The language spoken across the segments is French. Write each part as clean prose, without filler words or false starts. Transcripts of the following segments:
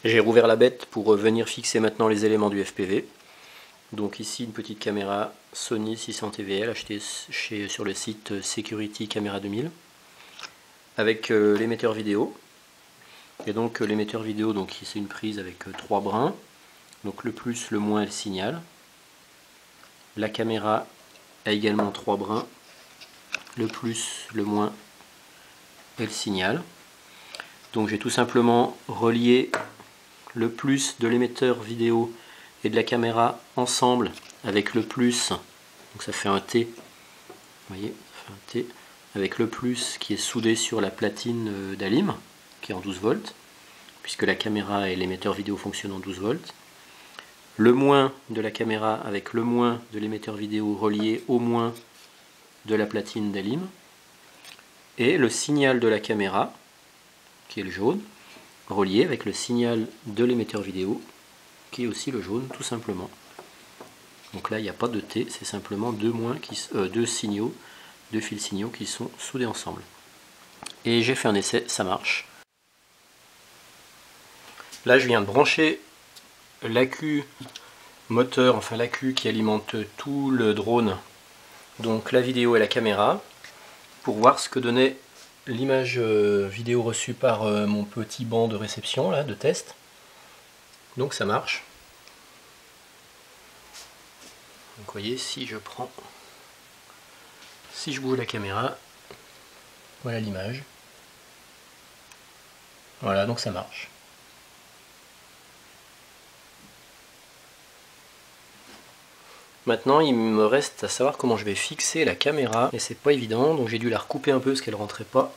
J'ai rouvert la bête pour venir fixer maintenant les éléments du FPV. Donc ici une petite caméra Sony 600 TVL achetée sur le site Security Camera 2000 avec l'émetteur vidéo. Et donc l'émetteur vidéo, c'est une prise avec 3 brins. Donc le plus, le moins et le signal. La caméra a également 3 brins. Le plus, le moins et le signal. Donc j'ai tout simplement relié le plus de l'émetteur vidéo et de la caméra ensemble avec le plus, donc ça fait un T, vous voyez, ça fait un T, avec le plus qui est soudé sur la platine d'Alim, qui est en 12 volts, puisque la caméra et l'émetteur vidéo fonctionnent en 12 volts. Le moins de la caméra avec le moins de l'émetteur vidéo relié au moins de la platine d'Alim. Et le signal de la caméra, qui est le jaune, relié avec le signal de l'émetteur vidéo, qui est aussi le jaune, tout simplement. Donc là, il n'y a pas de T, c'est simplement deux signaux, deux fils signaux qui sont soudés ensemble. Et j'ai fait un essai, ça marche. Là, je viens de brancher l'accu moteur, enfin l'accu qui alimente tout le drone, donc la vidéo et la caméra, pour voir ce que donnait l'image vidéo reçue par mon petit banc de réception, là, de test. Donc ça marche. Donc vous voyez, si je bouge la caméra, voilà l'image. Voilà, donc ça marche. Maintenant, il me reste à savoir comment je vais fixer la caméra, et c'est pas évident, donc j'ai dû la recouper un peu parce qu'elle rentrait pas.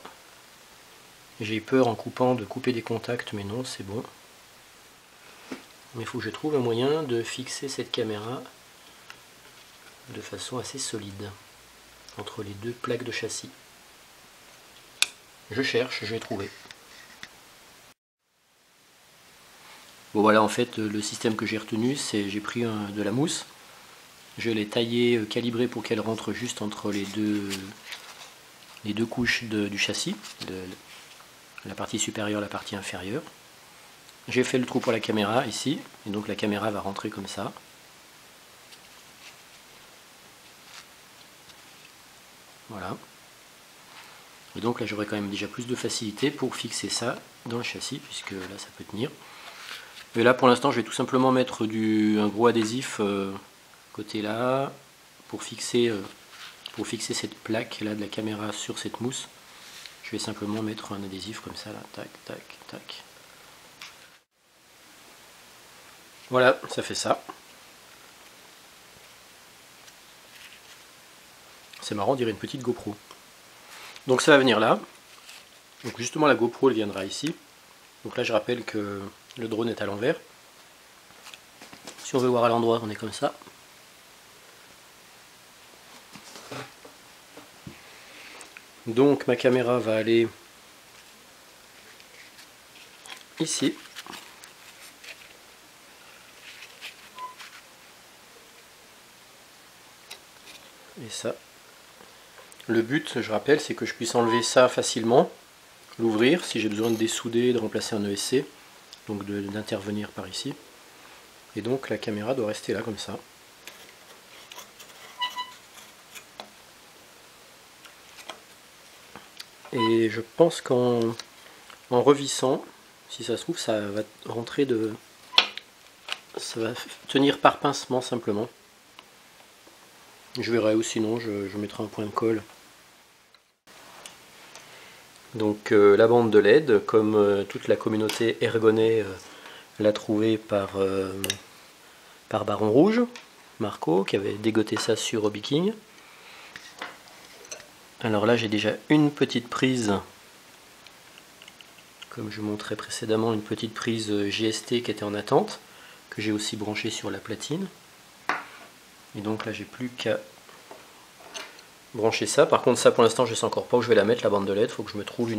J'ai eu peur en coupant de couper des contacts, mais non, c'est bon. Mais il faut que je trouve un moyen de fixer cette caméra de façon assez solide entre les deux plaques de châssis. Je cherche, je vais trouver. Bon voilà, en fait le système que j'ai retenu, c'est j'ai pris de la mousse, je l'ai taillé, calibré pour qu'elle rentre juste entre les deux couches du châssis, la partie supérieure et la partie inférieure. J'ai fait le trou pour la caméra ici, et donc la caméra va rentrer comme ça. Voilà. Et donc là j'aurai quand même déjà plus de facilité pour fixer ça dans le châssis, puisque là ça peut tenir. Et là pour l'instant je vais tout simplement mettre un gros adhésif côté là, pour fixer cette plaque là de la caméra sur cette mousse. Je vais simplement mettre un adhésif comme ça là, tac, tac, tac. Voilà, ça fait ça. C'est marrant, on dirait une petite GoPro. Donc ça va venir là. Donc justement la GoPro elle viendra ici. Donc là je rappelle que le drone est à l'envers. Si on veut voir à l'endroit, on est comme ça. Donc ma caméra va aller ici. Et ça. Le but, je rappelle, c'est que je puisse enlever ça facilement, l'ouvrir si j'ai besoin de dessouder, de remplacer un ESC, donc d'intervenir par ici. Et donc la caméra doit rester là comme ça. Et je pense qu'en revissant, si ça se trouve, ça va rentrer ça va tenir par pincement simplement. Je verrai, ou sinon je mettrai un point de colle. Donc la bande de LED, comme toute la communauté ergonais l'a trouvée par Baron Rouge, Marco, qui avait dégoté ça sur Hobby King. Alors là j'ai déjà une petite prise, comme je montrais précédemment, une petite prise GST qui était en attente, que j'ai aussi branchée sur la platine. Et donc là j'ai plus qu'à brancher ça. Par contre ça pour l'instant je sais encore pas où je vais la mettre, la bande de LED, il faut que je me trouve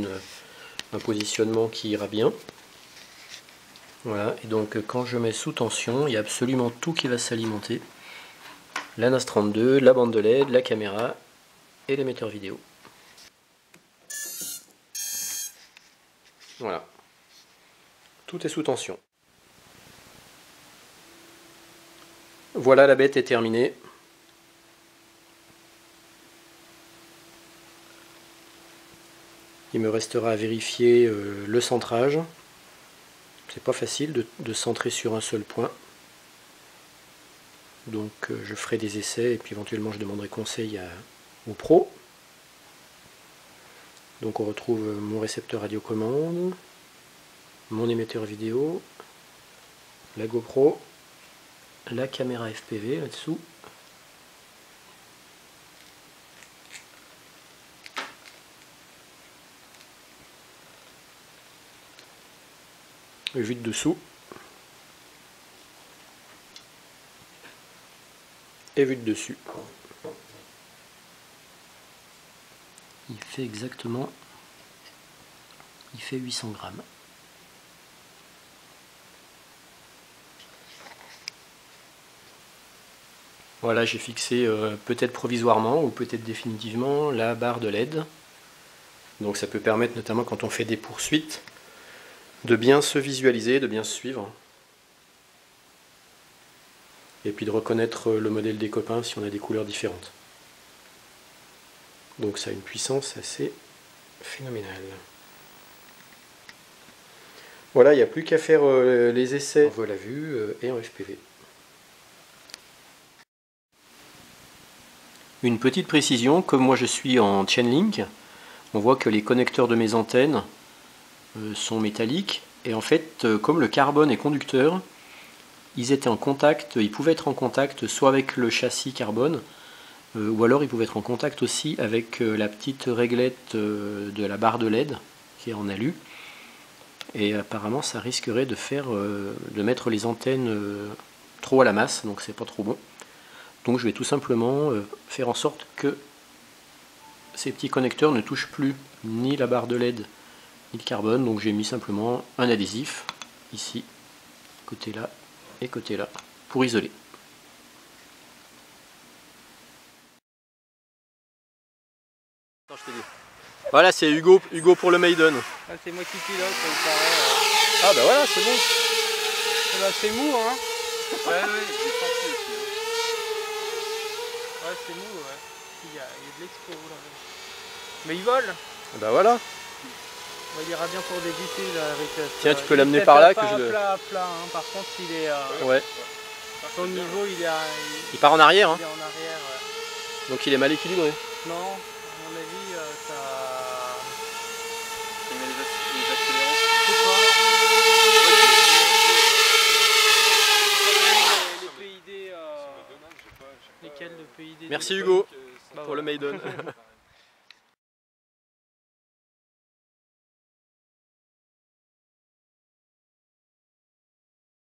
un positionnement qui ira bien. Voilà, et donc quand je mets sous tension, il y a absolument tout qui va s'alimenter. La NAS 32, la bande de LED, la caméra et l'émetteur vidéo. Voilà. Tout est sous tension. Voilà, la bête est terminée. Il me restera à vérifier le centrage. C'est pas facile de centrer sur un seul point. Donc je ferai des essais et puis éventuellement je demanderai conseil aux pros. Donc on retrouve mon récepteur radiocommande, mon émetteur vidéo, la GoPro, la caméra FPV là-dessous. Vue de dessous. Et vue de dessus. Il fait exactement, il fait 800 grammes. Voilà, j'ai fixé peut-être provisoirement ou peut-être définitivement la barre de LED. Donc ça peut permettre notamment quand on fait des poursuites de bien se visualiser, de bien se suivre. Et puis de reconnaître le modèle des copains si on a des couleurs différentes. Donc ça a une puissance assez phénoménale. Voilà, il n'y a plus qu'à faire les essais en vol à vue et en FPV. Une petite précision, comme moi je suis en Chainlink, on voit que les connecteurs de mes antennes sont métalliques. Et en fait, comme le carbone est conducteur, ils pouvaient être en contact soit avec le châssis carbone, ou alors ils pouvaient être en contact aussi avec la petite réglette de la barre de LED qui est en alu. Et apparemment ça risquerait de mettre les antennes trop à la masse, donc c'est pas trop bon. Donc je vais tout simplement faire en sorte que ces petits connecteurs ne touchent plus ni la barre de LED ni le carbone. Donc j'ai mis simplement un adhésif ici, côté là et côté là, pour isoler. Voilà, c'est Hugo pour le Maiden. Ah, c'est moi qui pilote, ça me paraît. Ah bah voilà, c'est bon. Bah, c'est mou, hein. Ouais, j'ai senti aussi. Ouais, c'est mou, ouais. Il y a de l'expo là. Mais il vole. Bah voilà. Il ira bien pour débuter là avec. Tiens, tu peux l'amener par là que je le. Plat, hein. Par contre, il est. Ouais. Son niveau, Il part en arrière, hein. Il est en arrière. Ouais. Donc il est mal équilibré. Non, à mon avis, ça. Il met les accélérants. Je sais pas. Les PID. Lesquels de PID? Merci Hugo Bah, pour le voilà. Maiden.